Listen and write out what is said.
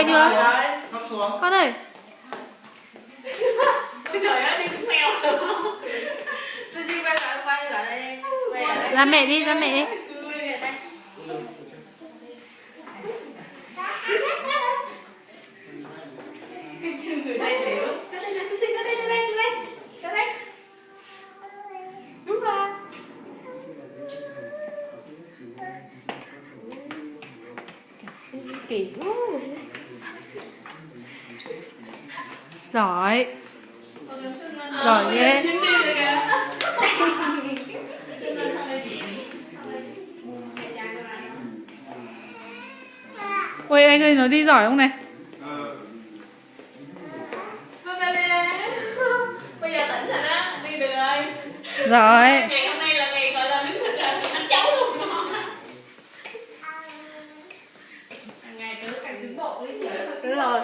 chưa? Hấp xuống. Con ơi. Trời ơi, đi cũng mèo. Sushi quay lại đây. Ra mẹ đi, ra mẹ đi. Người say xỉu. Sushi có đây. Rút ra. Kỳ quá. Giỏi. Giỏi ghê. Ôi anh ơi, nó đi giỏi không này? Bây giờ tỉnh rồi đó, đi được rồi. Giỏi. Ngày hôm nay là ngày gọi là đứng thịt rồi, ăn cháu luôn. Ngày cứ càng tiến bộ. Đúng rồi.